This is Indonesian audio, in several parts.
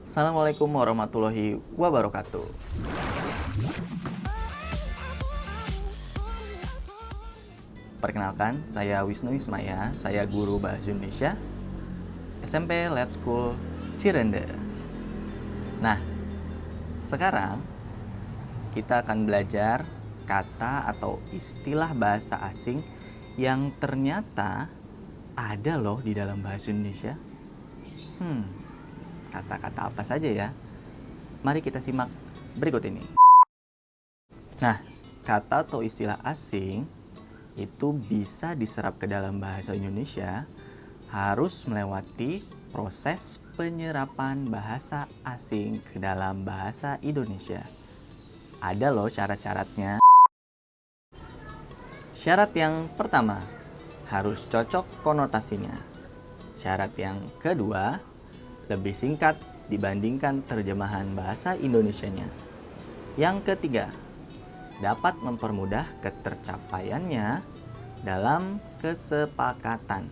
Assalamualaikum warahmatullahi wabarakatuh. Perkenalkan, saya Wisnu Ismaya, saya guru Bahasa Indonesia SMP Lab School Cirende. Nah, sekarang kita akan belajar kata atau istilah bahasa asing yang ternyata ada loh di dalam bahasa Indonesia. Kata-kata apa saja ya? Mari kita simak berikut ini. Nah, kata atau istilah asing itu bisa diserap ke dalam bahasa Indonesia harus melewati proses penyerapan bahasa asing ke dalam bahasa Indonesia. Ada loh syarat-syaratnya. Syarat yang pertama, harus cocok konotasinya. Syarat yang kedua, lebih singkat dibandingkan terjemahan bahasa Indonesianya. Yang ketiga, dapat mempermudah ketercapaiannya dalam kesepakatan.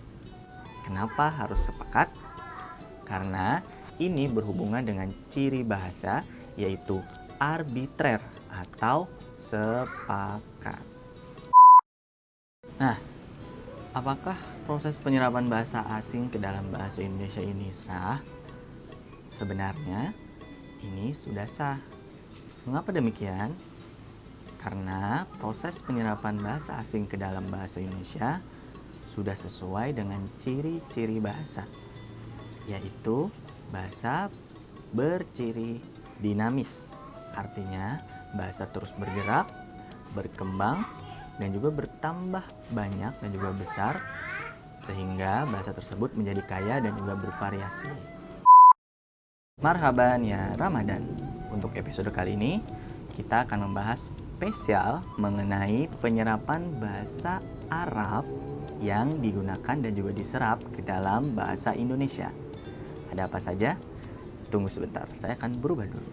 Kenapa harus sepakat? Karena ini berhubungan dengan ciri bahasa, yaitu arbitrer atau sepakat. Nah, apakah proses penyerapan bahasa asing ke dalam bahasa Indonesia ini sah? Sebenarnya ini sudah sah. Mengapa demikian? Karena proses penyerapan bahasa asing ke dalam bahasa Indonesia sudah sesuai dengan ciri-ciri bahasa, yaitu bahasa berciri dinamis. Artinya bahasa terus bergerak, berkembang, dan juga bertambah banyak dan juga besar, sehingga bahasa tersebut menjadi kaya dan juga bervariasi. Marhaban ya Ramadan. Untuk episode kali ini kita akan membahas spesial mengenai penyerapan bahasa Arab yang digunakan dan juga diserap ke dalam bahasa Indonesia. Ada apa saja? Tunggu sebentar, saya akan berubah dulu.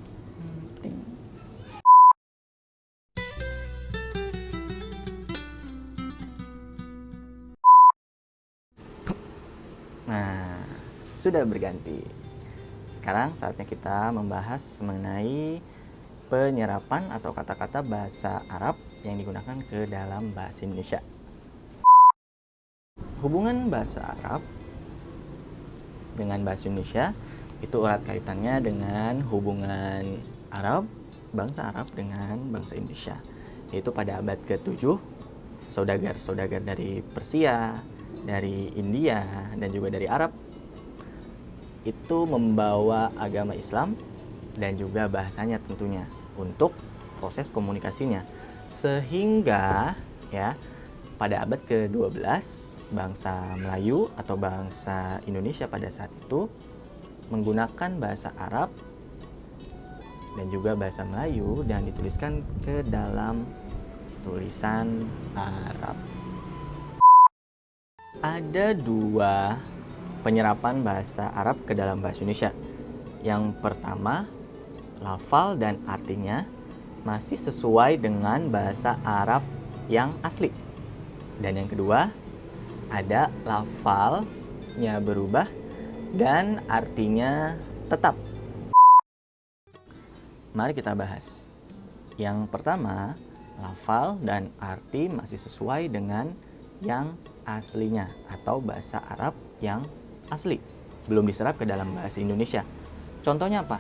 Nah, sudah berganti. Sekarang saatnya kita membahas mengenai penyerapan atau kata-kata bahasa Arab yang digunakan ke dalam bahasa Indonesia. Hubungan bahasa Arab dengan bahasa Indonesia itu erat kaitannya dengan hubungan Arab, bangsa Arab dengan bangsa Indonesia. Yaitu pada abad ke-7, saudagar-saudagar dari Persia, dari India, dan juga dari Arab itu membawa agama Islam dan juga bahasanya tentunya untuk proses komunikasinya. Sehingga ya pada abad ke-12 bangsa Melayu atau bangsa Indonesia pada saat itu menggunakan bahasa Arab dan juga bahasa Melayu dan dituliskan ke dalam tulisan Arab. Ada dua penyerapan bahasa Arab ke dalam bahasa Indonesia. Yang pertama, lafal dan artinya masih sesuai dengan bahasa Arab yang asli. Dan yang kedua, ada lafalnya berubah dan artinya tetap. Mari kita bahas. Yang pertama, lafal dan arti masih sesuai dengan yang aslinya atau bahasa Arab yang asli, belum diserap ke dalam bahasa Indonesia. Contohnya apa?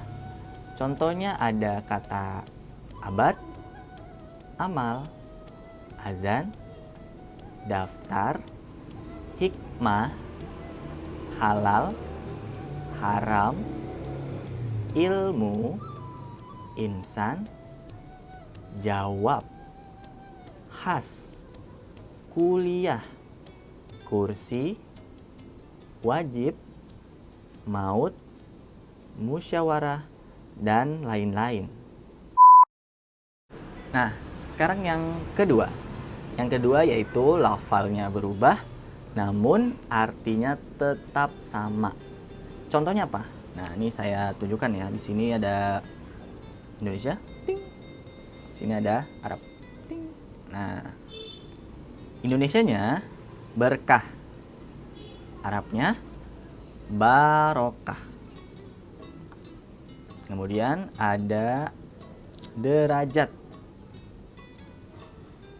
Contohnya ada kata abad, amal, azan, daftar, hikmah, halal, haram, ilmu, insan, jawab, khas, kuliah, kursi, wajib, maut, musyawarah, dan lain-lain. Nah, sekarang yang kedua. Yang kedua yaitu lafalnya berubah, namun artinya tetap sama. Contohnya apa? Nah, ini saya tunjukkan ya. Di sini ada Indonesia, ting. Sini ada Arab, ting. Nah, Indonesianya berkah, Arabnya barokah. Kemudian ada derajat.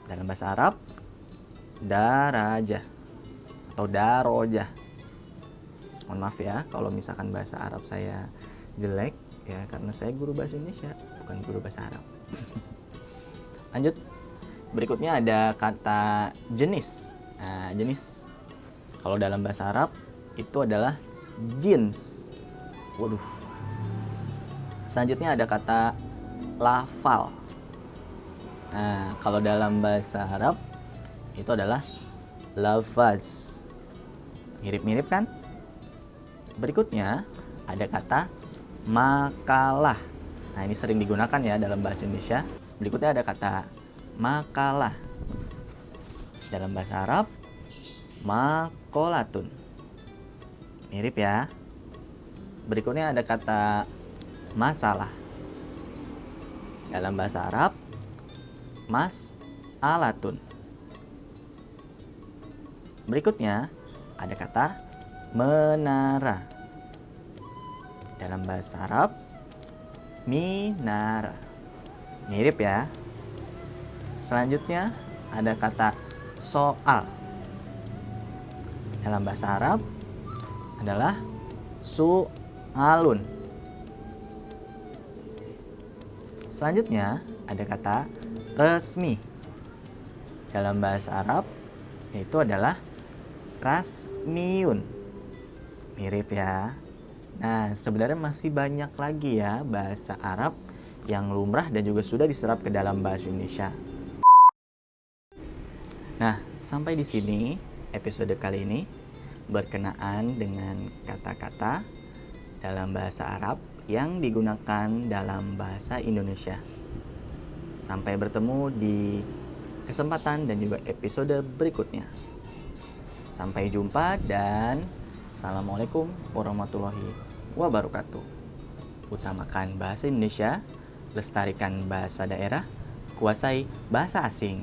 Dalam bahasa Arab, darajah atau darojah. Mohon maaf ya kalau misalkan bahasa Arab saya jelek ya, karena saya guru bahasa Indonesia, bukan guru bahasa Arab. Lanjut. Berikutnya ada kata jenis. Nah, jenis kalau dalam bahasa Arab itu adalah jins. Waduh. Selanjutnya ada kata lafal. Nah, kalau dalam bahasa Arab itu adalah lafaz. Mirip-mirip kan? Berikutnya ada kata makalah. Nah, ini sering digunakan ya dalam bahasa Indonesia. Berikutnya ada kata makalah. Dalam bahasa Arab, makolatun. Mirip ya. Berikutnya ada kata masalah. Dalam bahasa Arab, mas'alatun. Berikutnya ada kata menara. Dalam bahasa Arab, minara. Mirip ya. Selanjutnya ada kata soal. Dalam bahasa Arab adalah su'alun. Selanjutnya ada kata resmi. Dalam bahasa Arab itu adalah rasmiun. Mirip ya. Nah, sebenarnya masih banyak lagi ya bahasa Arab yang lumrah dan juga sudah diserap ke dalam bahasa Indonesia. Nah, sampai di sini episode kali ini berkenaan dengan kata-kata dalam bahasa Arab yang digunakan dalam bahasa Indonesia. Sampai bertemu di kesempatan dan juga episode berikutnya. Sampai jumpa dan Assalamualaikum warahmatullahi wabarakatuh. Utamakan bahasa Indonesia, lestarikan bahasa daerah, kuasai bahasa asing.